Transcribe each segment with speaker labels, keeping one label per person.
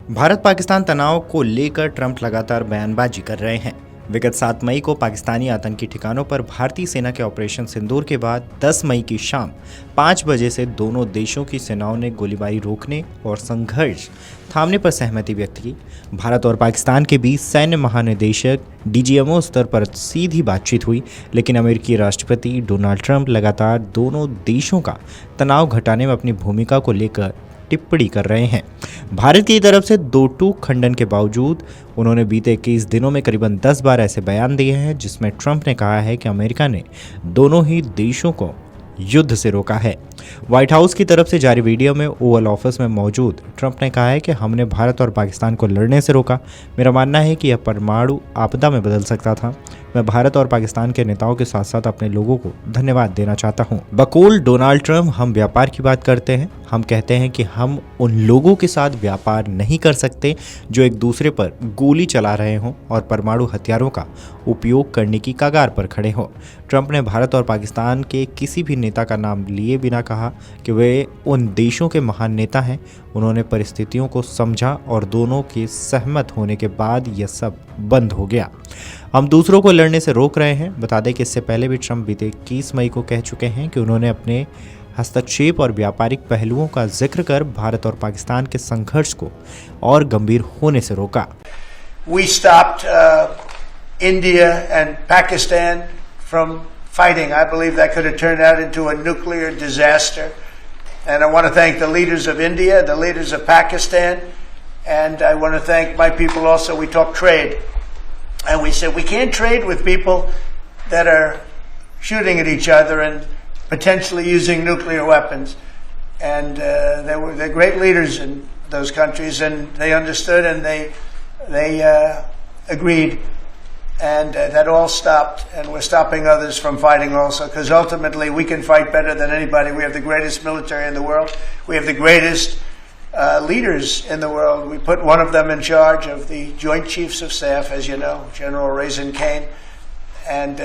Speaker 1: भारत पाकिस्तान तनाव को लेकर ट्रंप लगातार बयानबाजी कर रहे हैं। विगत 7 मई को पाकिस्तानी आतंकी ठिकानों पर भारतीय सेना के ऑपरेशन सिंदूर के बाद 10 मई की शाम 5 बजे से दोनों देशों की सेनाओं ने गोलीबारी रोकने और संघर्ष थामने पर सहमति व्यक्त की। भारत और पाकिस्तान के बीच सैन्य महानिदेशक डीजीएमओ स्तर पर सीधी बातचीत हुई, लेकिन अमेरिकी राष्ट्रपति डोनाल्ड ट्रंप लगातार दोनों देशों का तनाव घटाने में अपनी भूमिका को लेकर टिप्पणी कर रहे हैं। भारत की तरफ से दो टूक खंडन के बावजूद उन्होंने बीते 21 दिनों में करीबन 10 बार ऐसे बयान दिए हैं जिसमें ट्रंप ने कहा है कि अमेरिका ने दोनों ही देशों को युद्ध से रोका है। व्हाइट हाउस की तरफ से जारी वीडियो में ओवल ऑफिस में मौजूद ट्रंप ने कहा है कि हमने भारत और पाकिस्तान को लड़ने से रोका। मेरा मानना है कि यह परमाणु आपदा में बदल सकता था। मैं भारत और पाकिस्तान के नेताओं के साथ साथ अपने लोगों को धन्यवाद देना चाहता हूं। बकौल डोनाल्ड ट्रंप, हम व्यापार की बात करते हैं। हम कहते हैं कि हम उन लोगों के साथ व्यापार नहीं कर सकते जो एक दूसरे पर गोली चला रहे हों और परमाणु हथियारों का उपयोग करने की कगार पर खड़े हों। ट्रंप ने भारत और पाकिस्तान के किसी भी नेता का नाम लिए बिना कहा कि वे उन देशों के महान नेता हैं। उन्होंने परिस्थितियों को समझा और दोनों के सहमत होने के बाद यह सब बंद हो गया। हम दूसरों को लड़ने से रोक रहे हैं। बता दें कि इससे पहले भी ट्रंप बीते 21 मई को कह चुके हैं कि उन्होंने अपने हस्तक्षेप और व्यापारिक पहलुओं का जिक्र कर भारत और पाकिस्तान के संघर्ष को और गंभीर होने से रोका।
Speaker 2: We stopped India and Pakistan from fighting. I believe that could have turned out into a nuclear disaster. And I want to thank the leaders of India, the leaders of Pakistan, and I want to thank my people also. We talked trade. And we said we can't trade with people that are shooting at each other and potentially using nuclear weapons. And they're great leaders in those countries, and they understood and they agreed, and that all stopped. And we're stopping others from fighting also, because ultimately we can fight better than anybody. We have the greatest military in the world. We have the greatest leaders in the world. We put one of them in charge of the Joint Chiefs of Staff, as you know, General Raisin Kane, and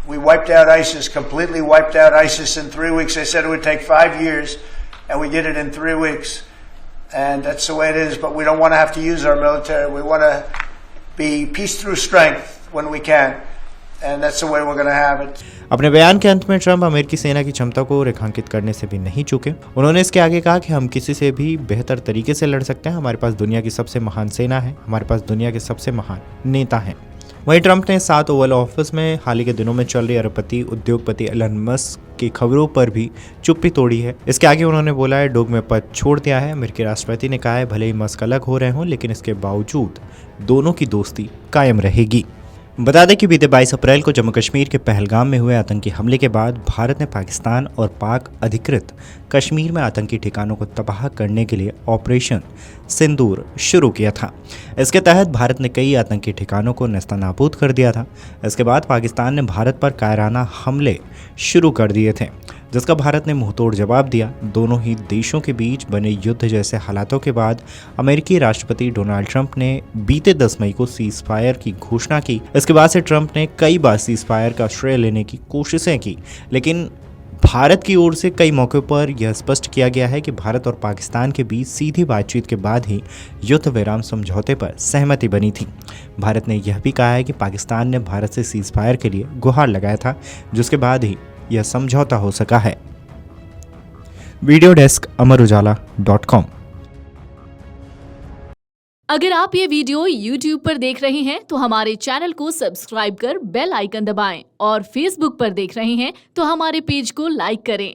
Speaker 2: we wiped out ISIS, completely wiped out ISIS in 3 weeks. They said it would take 5 years, and we did it in 3 weeks, and that's the way it is. But we don't want to have to use our military. We want to be peace through strength when we can, and that's the way we're going to have it.
Speaker 1: अपने बयान के अंत में Trump अमेरिकी सेना की क्षमता को रेखांकित करने से भी नहीं चूके। उन्होंने इसके आगे कहा कि हम किसी से भी बेहतर तरीके से लड़ सकते हैं। हमारे पास दुनिया की सबसे महान सेना है, हमारे पास दुनिया के सबसे महान नेता हैं। वहीं ट्रंप ने 7 ओवल ऑफिस में हाल ही के दिनों में चल रही अरबपति उद्योगपति एलन मस्क की खबरों पर भी चुप्पी तोड़ी है। इसके आगे उन्होंने बोला है, डोग में पद छोड़ दिया है। अमेरिकी राष्ट्रपति ने कहा है, भले ही मस्क अलग हो रहे हों, लेकिन इसके बावजूद दोनों की दोस्ती कायम रहेगी। बता दें कि बीते 22 अप्रैल को जम्मू कश्मीर के पहलगाम में हुए आतंकी हमले के बाद भारत ने पाकिस्तान और पाक अधिकृत कश्मीर में आतंकी ठिकानों को तबाह करने के लिए ऑपरेशन सिंदूर शुरू किया था। इसके तहत भारत ने कई आतंकी ठिकानों को नेस्तनाबूद कर दिया था। इसके बाद पाकिस्तान ने भारत पर कायराना हमले शुरू कर दिए थे, जिसका भारत ने मुंहतोड़ जवाब दिया। दोनों ही देशों के बीच बने युद्ध जैसे हालातों के बाद अमेरिकी राष्ट्रपति डोनाल्ड ट्रंप ने बीते 10 मई को सीज फायर की घोषणा की। इसके बाद से ट्रंप ने कई बार सीज फायर का श्रेय लेने की कोशिशें की, लेकिन भारत की ओर से कई मौक़ों पर यह स्पष्ट किया गया है कि भारत और पाकिस्तान के बीच सीधी बातचीत के बाद ही युद्ध विराम समझौते पर सहमति बनी थी। भारत ने यह भी कहा है कि पाकिस्तान ने भारत से सीज फायर के लिए गुहार लगाया था, जिसके बाद ही यह समझौता हो सका है। वीडियो डेस्क अमरुजाला.com।
Speaker 3: अगर आप ये वीडियो YouTube पर देख रहे हैं तो हमारे चैनल को सब्सक्राइब कर बेल आइकन दबाएं, और Facebook पर देख रहे हैं तो हमारे पेज को लाइक करें।